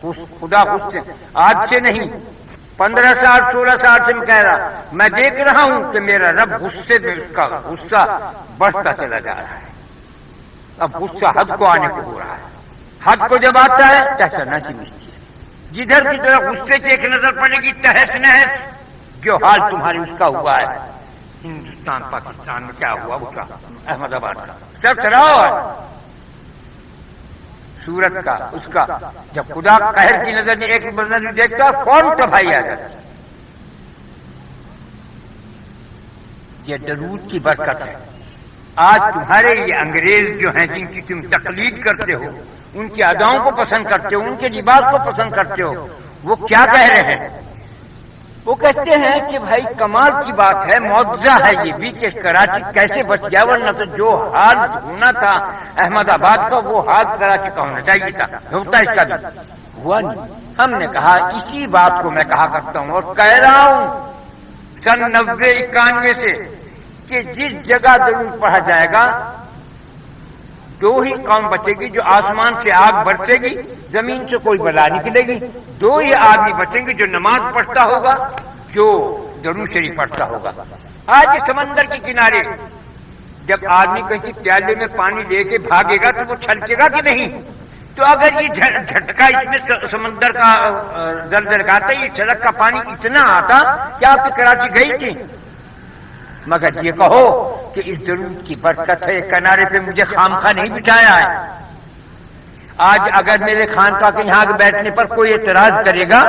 خدا غصے آج سے نہیں 15 سال 16 سال سے میں کہہ رہا، میں دیکھ رہا ہوں کہ میرا رب غصے میں اس کا غصہ بڑھتا چلا جا رہا ہے. اب غصہ حد کو آنے کو ہو رہا ہے. حد کو جب آتا ہے تحس نحس مچتی ہے. جدھر کی طرف غصے سے ایک نظر پڑے گی تحس نحس جو حال تمہاری اس کا ہوا ہے. ہندوستان پاکستان میں کیا ہوا اس کا، احمد آباد کا سب چلاؤ سورت کا اس کا. جب خدا قہر کی نظر ایک نظر دیکھتا فوراً تباہی آ جاتی. یہ درود کی برکت ہے. آج تمہارے یہ انگریز جو ہیں جن کی تم تقلید کرتے ہو، ان کی اداؤں کو پسند کرتے ہو، ان کے لباس کو پسند کرتے ہو، وہ کیا کہہ رہے ہیں؟ وہ کہتے ہیں کہ بھائی کمال کی بات ہے، معجزہ ہے یہ بھی کہ کراچی کیسے بچ گیا، ورنہ تو جو حال ہونا تھا احمد آباد کا وہ حال کراچی کا ہونا چاہیے تھا. ہوتا اس کا بھی ہوا نہیں. ہم نے کہا اسی بات کو میں کہا کرتا ہوں اور کہہ رہا ہوں سن 90-91 سے کہ جس جگہ درود پڑھا جائے گا دو ہی قوم بچے گی، جو آسمان سے آگ برسے گی، زمین سے کوئی بلا نکلے گی. دو ہی آدمی بچیں گے، جو نماز پڑھتا ہوگا، جو درود شریف پڑھتا ہوگا. آج سمندر کے کنارے جب آدمی کسی پیالے میں پانی لے کے بھاگے گا تو وہ چھلکے گا کہ نہیں؟ تو اگر یہ جھٹکا اس میں سمندر کا زلزلہ آتا، یہ سڑک کا پانی اتنا آتا کہ آپ کی کراچی گئی تھی. مگر یہ کہو کہ اس درود کی برکت ہے، کنارے پہ مجھے خامخواہ نہیں بٹھایا ہے. آج اگر میرے خانقاہ کے یہاں بیٹھنے پر کوئی اعتراض کرے گا،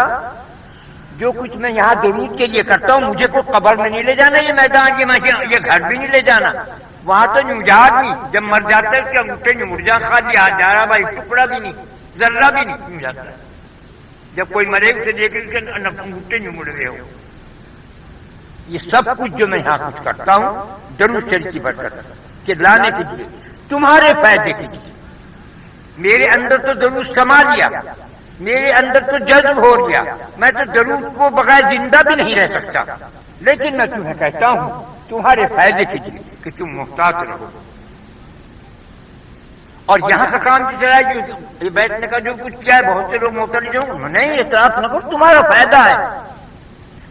جو کچھ میں یہاں درود کے لیے کرتا ہوں مجھے کوئی قبر میں نہیں لے جانا، یہ میدان یہ گھر بھی نہیں لے جانا. وہاں تو نمجاد نہیں، جب مر جاتا ہے کیا انگوٹھے نمڑ جا، خالی آ جا رہا بھائی، ٹکڑا بھی نہیں، ذرہ بھی نہیں نم جاتا. جب کوئی مرے اسے دیکھ کے انگوٹھے نمڑ رہے ہو. یہ سب کچھ جو میں یہاں کچھ کرتا ہوں درود شریف کی برکت کہ لانے کے لیے تمہارے فائدے کے لیے. میرے اندر تو درود سما لیا، میرے اندر تو جذب ہو گیا. میں تو درود کو بغیر زندہ بھی نہیں رہ سکتا، لیکن میں تمہیں کہتا ہوں تمہارے فائدے کے لیے کہ تم محتاط رہو. اور یہاں کا کام کی طرح یہ بیٹھنے کا جو کچھ کیا ہے، بہت سے لوگ محتاط ہوں نہیں احتراف نہ کرو، تمہارا فائدہ ہے.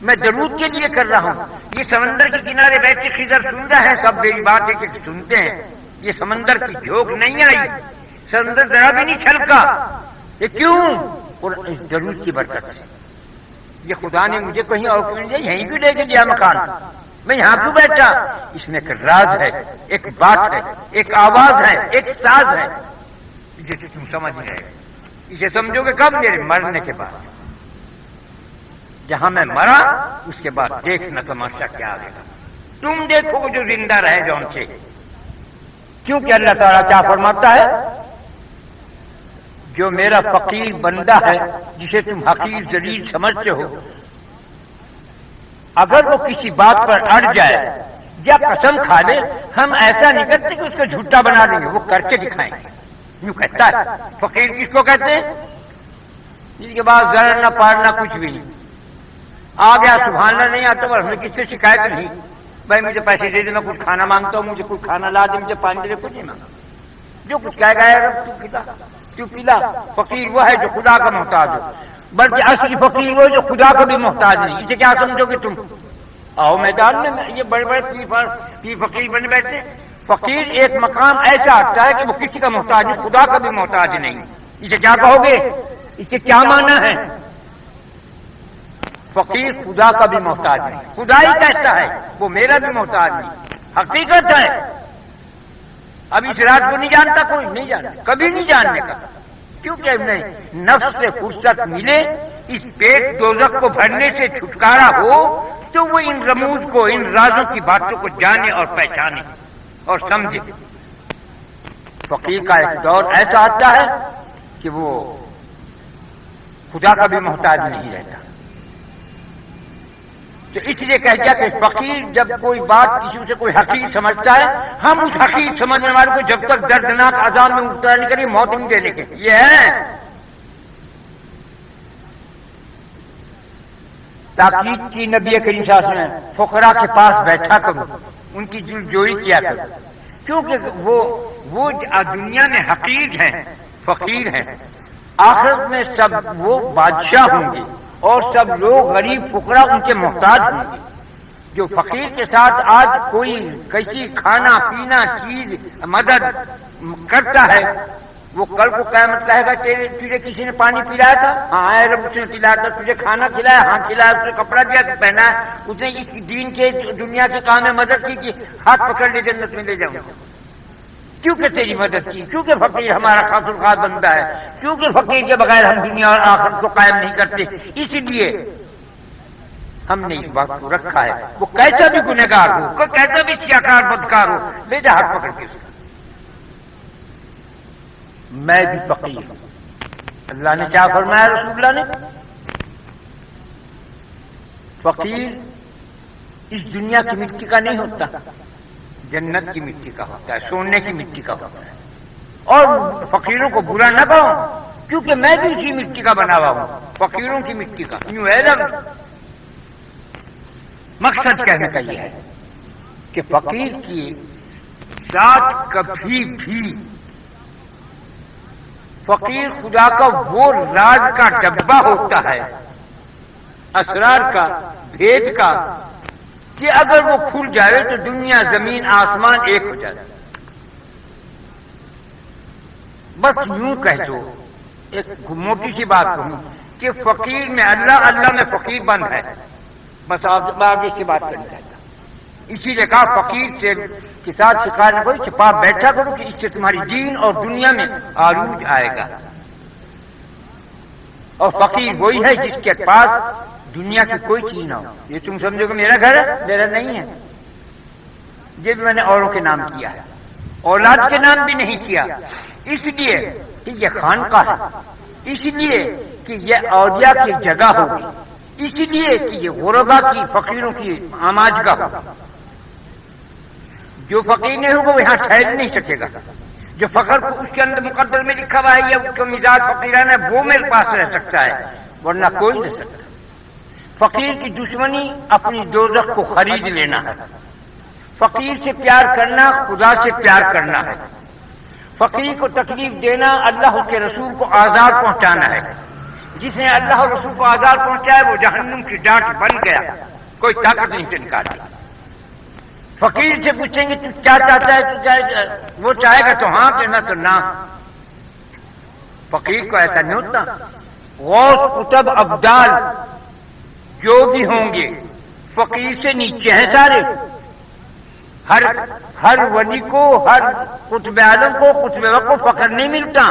میں درود کے لیے کر رہا ہوں. یہ سمندر کے کنارے بیٹھے خضر سن رہے ہیں، سب میری بات ہے کہ سنتے ہیں. یہ سمندر کی جھونک نہیں آئی، سمندر ذرا بھی نہیں چھلکا. یہ کیوں؟ اور اس درود کی برکت ہے. یہ خدا نے مجھے کہیں اور کیوں نہیں، یہیں کیوں لے کے دیا مکان، میں یہاں کیوں بیٹھا؟ اس میں ایک راز ہے، ایک بات ہے، ایک آواز ہے، ایک ساز ہے جسے تم سمجھ رہے ہو. اسے سمجھو گے کب؟ میرے مرنے کے بعد. جہاں میں مرا اس کے بعد دیکھنا تماشا کیا آئے گا. تم دیکھو جو زندہ رہے جو ان سے. کیونکہ اللہ تعالیٰ کیا فرماتا ہے؟ جو میرا فقیر بندہ ہے جسے تم حقیر ذلیل سمجھتے ہو، اگر وہ کسی بات پر اڑ جائے یا قسم کھا لے، ہم ایسا نہیں کرتے کہ اس کو جھوٹا بنا دیں گے، وہ کر کے دکھائیں گے. یوں کہتا ہے. فقیر کس کو کہتے ہیں؟ جس کے بعد ذرا نہ پارنا کچھ بھی نہیں. آ گیا سبحان اللہ نہیں آتا، ہمیں کس سے شکایت نہیں. بھائی مجھے پیسے دے دے، میں کچھ کھانا مانگتا ہوں، مجھے کچھ کھانا لا دے، مجھے پانی دے دے، کچھ نہیں مانگا. جو کچھ کہے گا رب تو کھلا تو پلا. فقیر وہ ہے جو خدا کا محتاج ہو، بلکہ اصلی فقیر وہ جو خدا کا بھی محتاج نہیں. اسے کیا سمجھو گے تم؟ آؤ میدان میں. یہ بڑے بڑے پیر فقیر بنے بیٹھے. فقیر ایک مقام ایسا آتا ہے کہ وہ کسی کا محتاج نہیں، خدا کا بھی محتاج نہیں. اسے کیا کہو گے؟ اسے کیا معنی ہے؟ فقیر خدا کا بھی محتاج نہیں. خدا ہی کہتا ہے وہ میرا بھی محتاج نہیں. حقیقت ہے. اب اس رات کو نہیں جانتا کوئی، نہیں جانتا، کبھی نہیں جاننے کا. کیونکہ نفس سے فرصت ملے، اس پیٹ دوزخ کو بھرنے سے چھٹکارا ہو تو وہ ان رموز کو، ان رازوں کی باتوں کو جانے اور پہچانے اور سمجھے. فقیر کا ایک دور ایسا آتا ہے کہ وہ خدا کا بھی محتاج نہیں رہتا. تو اس لیے کہہ دیا کہ فقیر جب کوئی بات کسی سے کوئی حقیر سمجھتا ہے، ہم اس حقیر سمجھنے والے کو جب تک دردناک عذاب میں مبتلا نہیں کریں موت نہیں دینے کے. یہ ہے تاکید کی نبی کریم صلی اللہ علیہ وسلم نے. فقراء کے پاس بیٹھا کرو، ان کی دلجوئی کیا کرو، کیونکہ وہ دنیا میں حقیر ہیں، فقیر ہیں. آخرت میں سب وہ بادشاہ ہوں گے اور سب لوگ غریب فقراء ان کے محتاج ہوں گے. جو فقیر کے ساتھ آج کوئی کسی کھانا پینا چیز مدد کرتا ہے وہ کل کو قیامت کہے گا تجھے کسی نے پانی پلایا تھا؟ ہاں اے رب اس نے پلایا تھا. تجھے کھانا کھلایا؟ ہاں کھلایا. اس نے کپڑا دیا تو پہنا ہے. اس نے اس دین کے دنیا کے کام میں مدد کی کہ ہاتھ پکڑ لے جنت میں لے جاؤں گا. کیونکہ تیری مدد کی, کیونکہ فقیر ہمارا خاص الخاص بندہ ہے, کیونکہ فقیر کے بغیر ہم دنیا اور آخرت کو قائم نہیں کرتے. اس لیے ہم نے اس بات کو رکھا ہے. وہ کیسا بھی گنہگار ہو, کوئی کیسا بھی سیاکار بدکار ہو, لے جا ہاتھ پکڑ کے اس کا. میں بھی فقیر ہوں. اللہ نے کیا فرمایا رسول اللہ نے؟ فقیر اس دنیا کی مٹی کا نہیں ہوتا, جنت کی مٹی کا ہوتا ہے, سونے کی مٹی کا ہوتا ہے. اور فقیروں کو برا نہ کہو کیونکہ میں بھی اسی مٹی کا بنا ہوا ہوں, فقیروں کی مٹی کا. یوں ہے لفظ. مقصد کہنے کا یہ ہے کہ فقیر کی ساتھ کبھی بھی فقیر خدا کا وہ راز کا ڈبہ ہوتا ہے, اسرار کا, بھید کا, کہ اگر وہ کھل جائے تو دنیا زمین آسمان ایک ہو جائے. بس یوں کہہ دو, ایک موٹی سی بات کہوں کہ فقیر میں اللہ, اللہ میں فقیر بند ہے. بس آپ آگے سے بات کرنا چاہتا. اسی لیے کہا فقیر سے کے ساتھ شکار نہ کرو, چھپا بیٹھا کرو کہ اس سے تمہاری دین اور دنیا میں عروج آئے گا. اور فقیر وہی ہے جس کے پاس دنیا کی کوئی چیز نہ ہو. یہ تم سمجھو کہ میرا گھر ہے, میرا نہیں ہے. یہ بھی میں نے اوروں کے نام کیا ہے, اولاد کے نام بھی نہیں کیا. اس لیے کہ یہ خانقاہ ہے, اس لیے کہ یہ اولیاء کی جگہ ہوگی, اس لیے کہ یہ غربا کی, فقیروں کی آماجگاہ ہوگا. جو فقیر نہیں ہوگا وہ یہاں ٹھہر نہیں سکے گا. جو فقر کو اس کے اندر مقدر میں لکھا ہوا ہے یا اس کا مزاج فقیرانہ ہے وہ میرے پاس رہ سکتا ہے, ورنہ کوئی نہیں سکتا. فقیر کی دشمنی اپنی دوزخ کو خرید لینا ہے. فقیر سے پیار کرنا خدا سے پیار کرنا ہے. فقیر کو تکلیف دینا اللہ کے رسول کو آزار پہنچانا ہے. جس نے اللہ اور رسول کو آزار پہنچایا وہ جہنم کی ڈانٹ بن گیا, کوئی طاقت نہیں سے نکالا. فقیر سے پوچھیں گے تو کیا چاہتا ہے, وہ چاہے گا تو ہاں کہنا تو نہ. فقیر کو ایسا نہیں ہوتا. غوث قطب ابدال جو بھی ہوں گے فقیر سے نیچے ہیں سارے. ہر ولی کو, ہر قطب اعظم کو, قطب وقت کو فخر نہیں ملتا,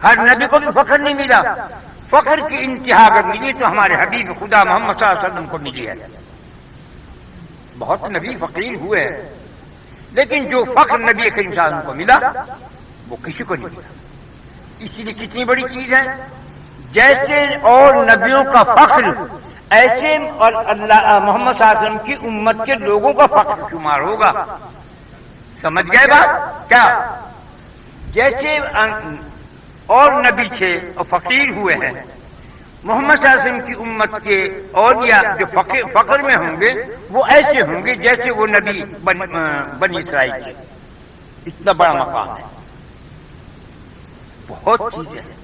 ہر نبی کو بھی فخر نہیں ملا. فخر کی انتہا اگر ملی تو ہمارے حبیب خدا محمد صلی اللہ علیہ وسلم کو ملی ہے. بہت نبی فقیر ہوئے ہیں لیکن جو فخر نبی کریم صلی اللہ علیہ وسلم کو ملا وہ کسی کو نہیں ملا. اسی لیے کتنی بڑی چیز ہے. جیسے اور نبیوں کا فخر ایسے اور اللہ محمد صلی اللہ علیہ وسلم کی امت کے لوگوں کا فخر شمار ہوگا. سمجھ گئے بات کیا؟ جیسے اور نبی تھے اور فقیر ہوئے ہیں, محمد صلی اللہ علیہ وسلم کی امت کے اولیاء جو فقر میں ہوں گے وہ ایسے ہوں گے جیسے وہ نبی بنی اسرائیل تھے. اتنا بڑا مقام ہے. بہت چیزیں ہیں.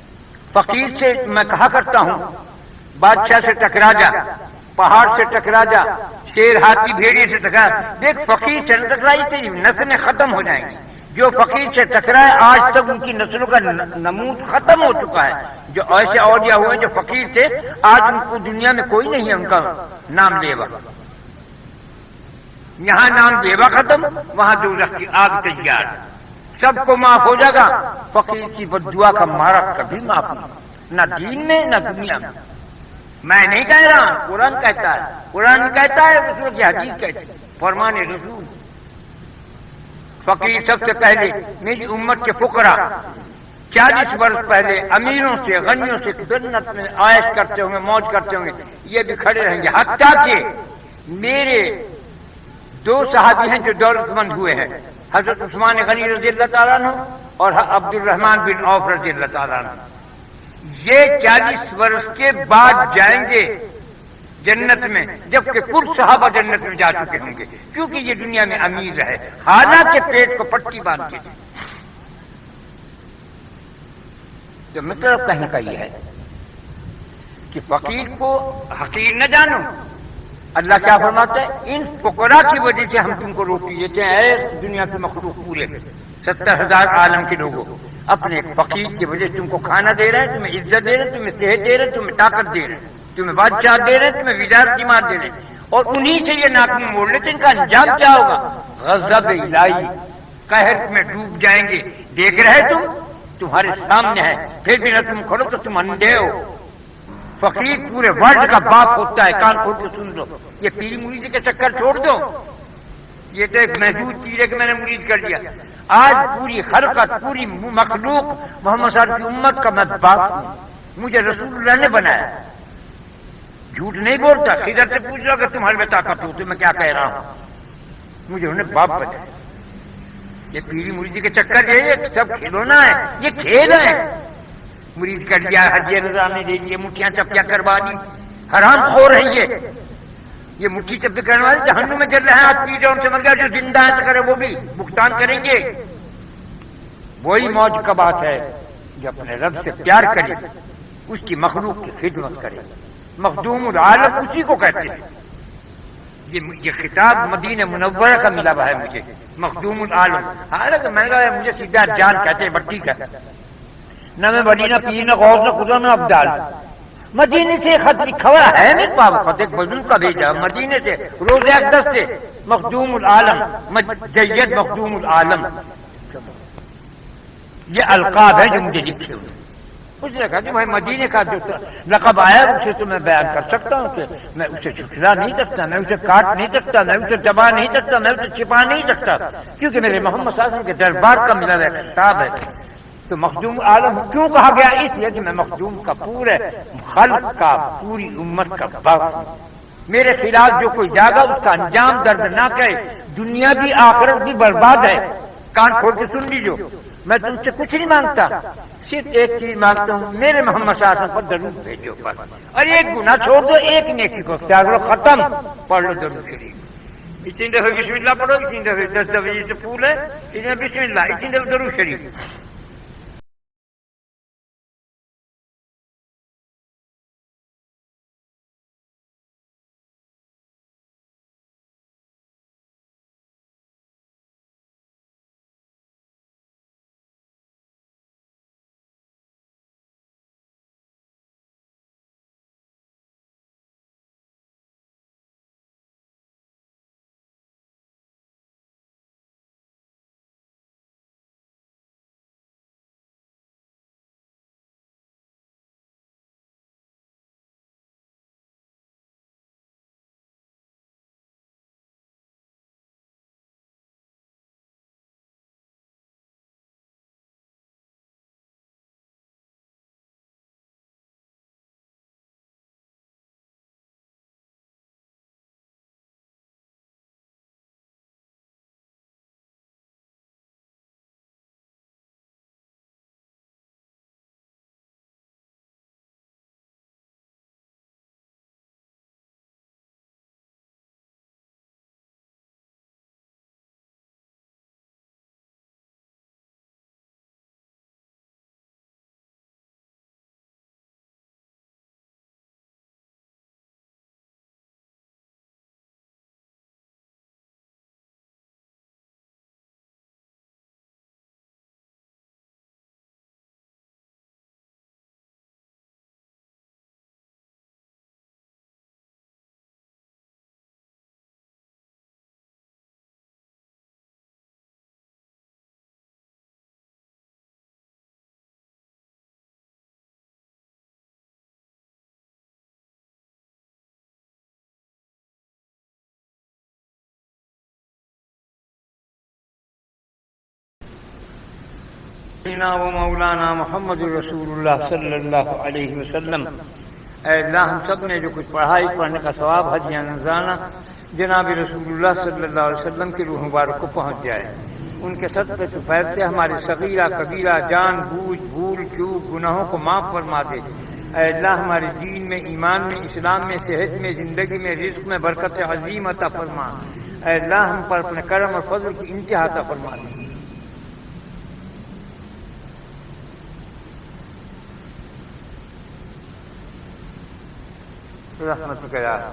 فقیر سے میں کہا کرتا ہوں بادشاہ سے ٹکرا جا, پہاڑ سے ٹکرا جا, شیر ہاتھی بھیڑیے سے ٹکرا, دیکھ فقیر سے نہ ٹکرائی تیری نسلیں ختم ہو جائیں گی. جو فقیر سے ٹکرائے آج تک ان کی نسلوں کا نمود ختم ہو چکا ہے. جو ایسے اولیاء ہوئے جو فقیر تھے آج ان کو دنیا میں کوئی نہیں ہے ان کا نام لیوا. یہاں نام لیوا ختم, وہاں دوزخ کی آگ تیار. سب کو معاف ہو جائے گا. فقیر کی بددعا کا مارا کبھی معاف نہیں, نہ دین میں نہ دنیا میں. میں نہیں کہہ رہا, قرآن کہتا ہے, قرآن کہتا ہے, رسول کی حدیث کہتی ہے, فرمان رسول. فقیر سب سے پہلے میری امت کے فقراء 40 برس پہلے امیروں سے غنیوں سے جنت میں عائش کرتے ہوں گے, موج کرتے ہوں گے, یہ بھی کھڑے رہیں گے. حتیٰ کہ میرے 2 صحابی ہیں جو دولت مند ہوئے ہیں, حضرت عثمان غنی رضی اللہ تعالیٰ عنہ اور عبد الرحمن بن عوف رضی اللہ تعالیٰ عنہ. یہ 40 برس کے بعد جائیں گے جنت میں, جبکہ کل صحابہ جنت میں جا چکے ہوں گے, کیونکہ یہ دنیا میں امیر رہے, حالانکہ پیٹ کو پٹی باندھ کے. تو مطلب کہنے کا یہ ہے کہ فقیر کو حقیر نہ جانو. اللہ کیا فرماتا ہے؟ ان فقراء کی وجہ سے ہم تم کو روٹی دیتے ہیں. اے دنیا کے مخلوق پورے 70,000 عالم کے لوگوں، اپنے ایک فقیر کی وجہ سے تم کو کھانا دے رہے ہیں، تمہیں عزت دے رہے ہیں، تمہیں صحت دے رہے ہیں، تمہیں طاقت دے رہے ہیں، تمہیں بادشاہ دے رہے ہیں، تمہیں وزارت مار دے رہے ہیں، اور انہی سے یہ ناک منہ موڑ لیتے. ان کا انجام کیا ہوگا؟ غضب الہی، قہر میں ڈوب جائیں گے. دیکھ رہے تمہارے سامنے ہے، پھر بھی نہ تم کھولو تو تم اندھے ہو. فقیر پورے ورلڈ کا باپ ہوتا ہے. کان کھول کے سن لو. یہ پیری مریدی کے چکر چھوڑ دو. یہ تو ایک محدود چیز ہے کہ میں نے مرید کر لیا. آج پوری خلقت، پوری مخلوق محمد صلی اللہ علیہ وسلم کی امت کا میں باپ ہوں. مجھے رسول اللہ نے بنایا. جھوٹ نہیں بولتا. خضر سے پوچھ لو کہ تمہارے میں طاقت ہو تو میں کیا کہہ رہا ہوں. مجھے انہوں نے باپ بنایا. یہ پیری مریدی کے چکر یہ سب کھلونا ہے، یہ کھیل ہے. مرید کر لیا، ہدیہ رضا نے دے لیے، مٹھیاں چپیاں کروا دی. حرام خور ہے یہ مٹھی چپی کرنے والے جہنم میں چل رہے ہیں. آج پی جاؤ ان سے مر گیا. جو زندہ ہے تو کرے وہ بھی بھگتان کریں گے. وہی موج کا بات ہے جو اپنے رب سے پیار کرے، اس کی مخلوق کی خدمت کرے. مخدوم العالم اسی کو کہتے ہیں. یہ خطاب مدینہ منورہ کا ملا ہوا ہے مجھے. مخدوم العالم. حالانکہ میں نے کہا مجھے سیدھا جان کہتے ہیں، بٹ ٹھیک ہے. نہ میں مدینہ پیر نہ غوث نہ خدا نہ ابدال. مدینے سے خط لکھا ہوا ہے میرے پاس. خط ایک بزرگ کا بھیجا مدینے سے، روز اقدس سے. مخدوم العالم، جید مخدوم العالم. یہ القاب ہے جو مجھے لکھے ہوئے. اس نے کہا کہ بھائی مدینے کا جو لقب آیا اسے تو میں بیان کر سکتا ہوں کہ میں اسے چھٹلا نہیں سکتا، میں اسے کاٹ نہیں سکتا، میں اسے دبا نہیں سکتا، میں اسے چھپا نہیں سکتا، کیونکہ میرے محمد صلی اللہ علیہ وسلم کے دربار کا ملا ہوا خطاب ہے. تو مخدوم عالم کیوں کہا گیا؟ اس لیے کہ میں مخدوم کا پورے خلق کا، پوری امت کا باپ ہوں. میرے خلاف جو کوئی جاگا اس کا انجام دردناک ہے. دنیا بھی آخرت بھی برباد ہے. کان کھول کے سن لیجو. میں تم سے کچھ نہیں مانگتا، صرف ایک چیز مانگتا ہوں، میرے محمد صلی اللہ علیہ وسلم پر درود بھیجو بس. اور ایک گناہ چھوڑ دو، ایک نیکی کو اختیار کرو، ختم. پڑھ لو درود شریف. اتنی دفعہ بسم اللہ پڑھو، اتنی دفعہ 10 دفعہ جیسے پھول ہے اتنی بسم اللہ، اتنی دفعہ درود شریف. و مولانا محمد رسول اللہ صلی اللہ علیہ وسلم. اے اللہ ہم سب نے جو کچھ پڑھائی پڑھنے کا ثواب ہدیہ نذرانہ جناب رسول اللہ صلی اللہ علیہ وسلم کی روح مبارک کو پہنچ جائے. ان کے صدقے طفیل سے ہمارے صغیرہ کبیرہ جان بوجھ بھول چوک گناہوں کو معاف فرما دے. اے اللہ ہمارے دین میں، ایمان میں، اسلام میں، صحت میں، زندگی میں، رزق میں برکت عظیم عطا فرما. اے اللہ ہم پر اپنے کرم اور فضل کی انتہا عطا فرما دے. برحمتك يا